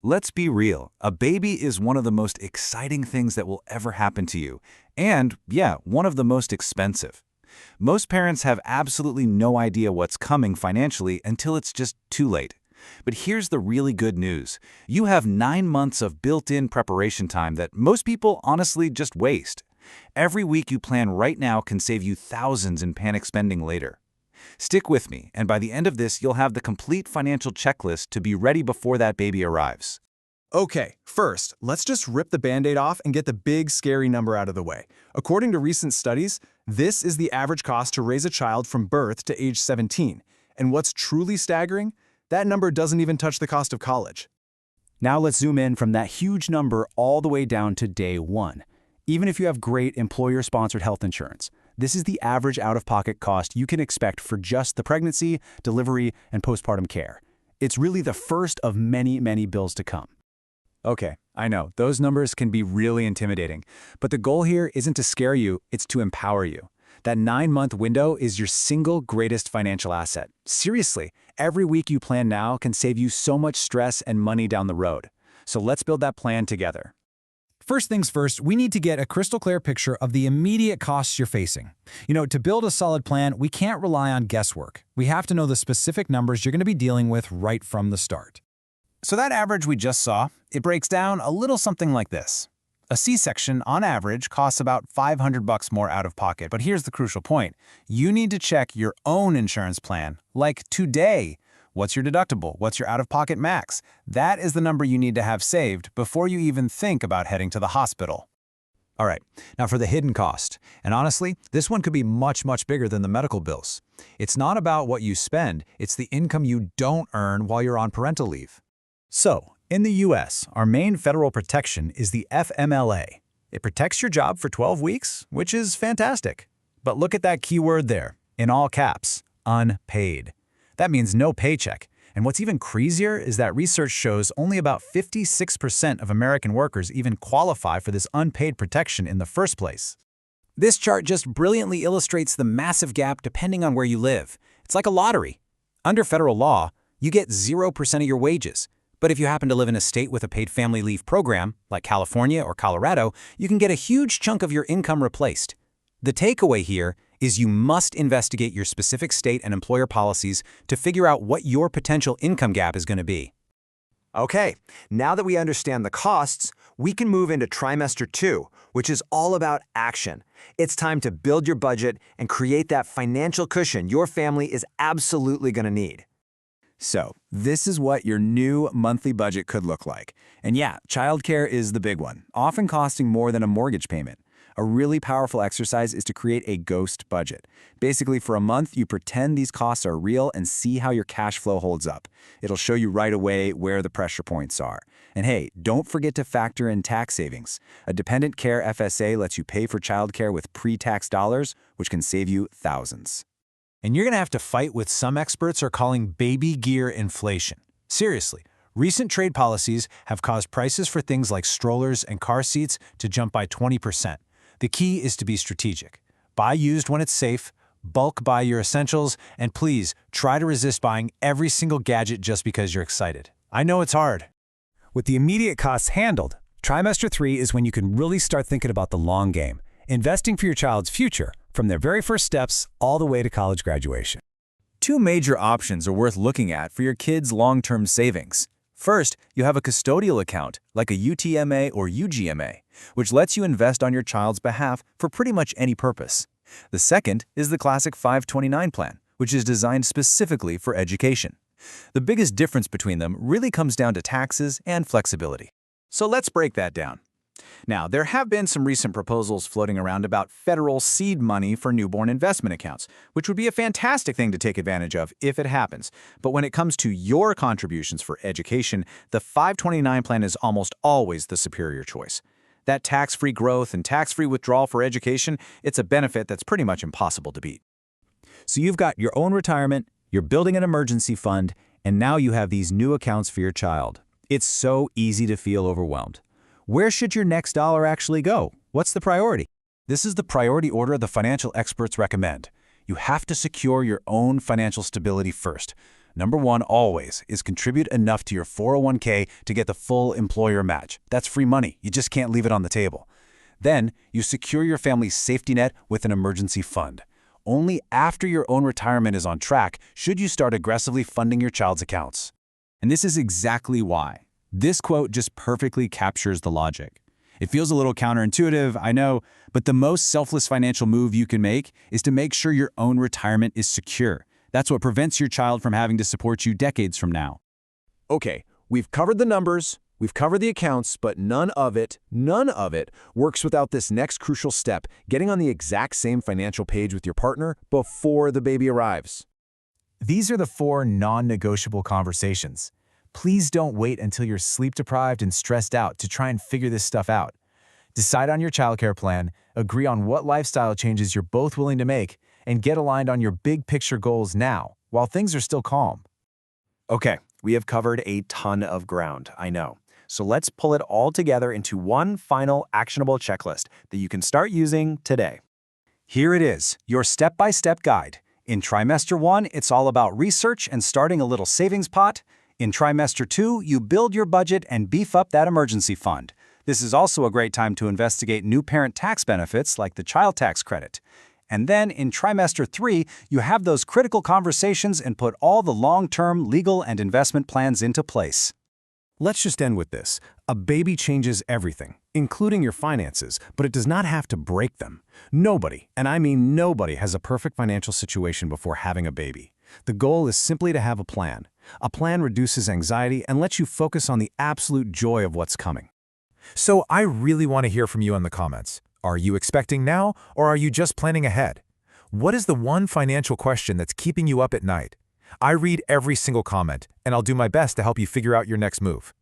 Let's be real, a baby is one of the most exciting things that will ever happen to you. And, yeah, one of the most expensive. Most parents have absolutely no idea what's coming financially until it's just too late. But here's the really good news. You have 9 months of built-in preparation time that most people honestly just waste. Every week you plan right now can save you thousands in panic spending later. Stick with me, and by the end of this, you'll have the complete financial checklist to be ready before that baby arrives. Okay, first, let's just rip the Band-Aid off and get the big, scary number out of the way. According to recent studies, this is the average cost to raise a child from birth to age 17. And what's truly staggering? That number doesn't even touch the cost of college. Now let's zoom in from that huge number all the way down to day one. Even if you have great employer-sponsored health insurance, this is the average out-of-pocket cost you can expect for just the pregnancy, delivery, and postpartum care. It's really the first of many, many bills to come. Okay, I know, those numbers can be really intimidating, but the goal here isn't to scare you, it's to empower you. That 9-month window is your single greatest financial asset. Seriously, every week you plan now can save you so much stress and money down the road. So let's build that plan together. First things first, we need to get a crystal clear picture of the immediate costs you're facing. To build a solid plan, we can't rely on guesswork. We have to know the specific numbers you're going to be dealing with right from the start. So that average we just saw, it breaks down a little something like this. A C-section, on average, costs about $500 more out of pocket, but here's the crucial point. You need to check your own insurance plan, like today. What's your deductible? What's your out-of-pocket max? That is the number you need to have saved before you even think about heading to the hospital. All right, now for the hidden cost. And honestly, this one could be much, much bigger than the medical bills. It's not about what you spend, it's the income you don't earn while you're on parental leave. So, in the US, our main federal protection is the FMLA. It protects your job for 12 weeks, which is fantastic. But look at that keyword there, in all caps, unpaid. That means no paycheck. And what's even crazier is that research shows only about 56% of American workers even qualify for this unpaid protection in the first place. This chart just brilliantly illustrates the massive gap depending on where you live. It's like a lottery. Under federal law, you get 0% of your wages. But if you happen to live in a state with a paid family leave program, like California or Colorado, you can get a huge chunk of your income replaced. The takeaway here is you must investigate your specific state and employer policies to figure out what your potential income gap is going to be. Okay, now that we understand the costs, we can move into trimester 2, which is all about action. It's time to build your budget and create that financial cushion your family is absolutely going to need. So, this is what your new monthly budget could look like. And yeah, childcare is the big one, often costing more than a mortgage payment. A really powerful exercise is to create a ghost budget. Basically, for a month, you pretend these costs are real and see how your cash flow holds up. It'll show you right away where the pressure points are. And hey, don't forget to factor in tax savings. A dependent care FSA lets you pay for childcare with pre-tax dollars, which can save you thousands. And you're going to have to fight what some experts are calling baby gear inflation. Seriously, recent trade policies have caused prices for things like strollers and car seats to jump by 20%. The key is to be strategic. Buy used when it's safe, bulk buy your essentials, and please try to resist buying every single gadget just because you're excited. I know it's hard. With the immediate costs handled, trimester 3 is when you can really start thinking about the long game, investing for your child's future from their very first steps all the way to college graduation. Two major options are worth looking at for your kids' long-term savings. First, you have a custodial account, like a UTMA or UGMA, which lets you invest on your child's behalf for pretty much any purpose. The second is the classic 529 plan, which is designed specifically for education. The biggest difference between them really comes down to taxes and flexibility. So let's break that down. Now, there have been some recent proposals floating around about federal seed money for newborn investment accounts, which would be a fantastic thing to take advantage of if it happens. But when it comes to your contributions for education, the 529 plan is almost always the superior choice. That tax-free growth and tax-free withdrawal for education, it's a benefit that's pretty much impossible to beat. So you've got your own retirement, you're building an emergency fund, and now you have these new accounts for your child. It's so easy to feel overwhelmed. Where should your next dollar actually go? What's the priority? This is the priority order the financial experts recommend. You have to secure your own financial stability first. Number one always is contribute enough to your 401k to get the full employer match. That's free money. You just can't leave it on the table. Then, you secure your family's safety net with an emergency fund. Only after your own retirement is on track should you start aggressively funding your child's accounts. And this is exactly why. This quote just perfectly captures the logic. It feels a little counterintuitive, I know, but the most selfless financial move you can make is to make sure your own retirement is secure. That's what prevents your child from having to support you decades from now. Okay, we've covered the numbers, we've covered the accounts, but none of it works without this next crucial step, getting on the exact same financial page with your partner before the baby arrives. These are the 4 non-negotiable conversations. Please don't wait until you're sleep-deprived and stressed out to try and figure this stuff out. Decide on your childcare plan, agree on what lifestyle changes you're both willing to make, and get aligned on your big-picture goals now, while things are still calm. Okay, we have covered a ton of ground, I know. So let's pull it all together into one final actionable checklist that you can start using today. Here it is, your step-by-step guide. In trimester 1, it's all about research and starting a little savings pot. In trimester 2, you build your budget and beef up that emergency fund. This is also a great time to investigate new parent tax benefits like the child tax credit. And then in trimester 3, you have those critical conversations and put all the long-term legal and investment plans into place. Let's just end with this. A baby changes everything, including your finances, but it does not have to break them. Nobody, and I mean nobody, has a perfect financial situation before having a baby. The goal is simply to have a plan. A plan reduces anxiety and lets you focus on the absolute joy of what's coming. So I really want to hear from you in the comments. Are you expecting now, or are you just planning ahead? What is the one financial question that's keeping you up at night? I read every single comment, and I'll do my best to help you figure out your next move.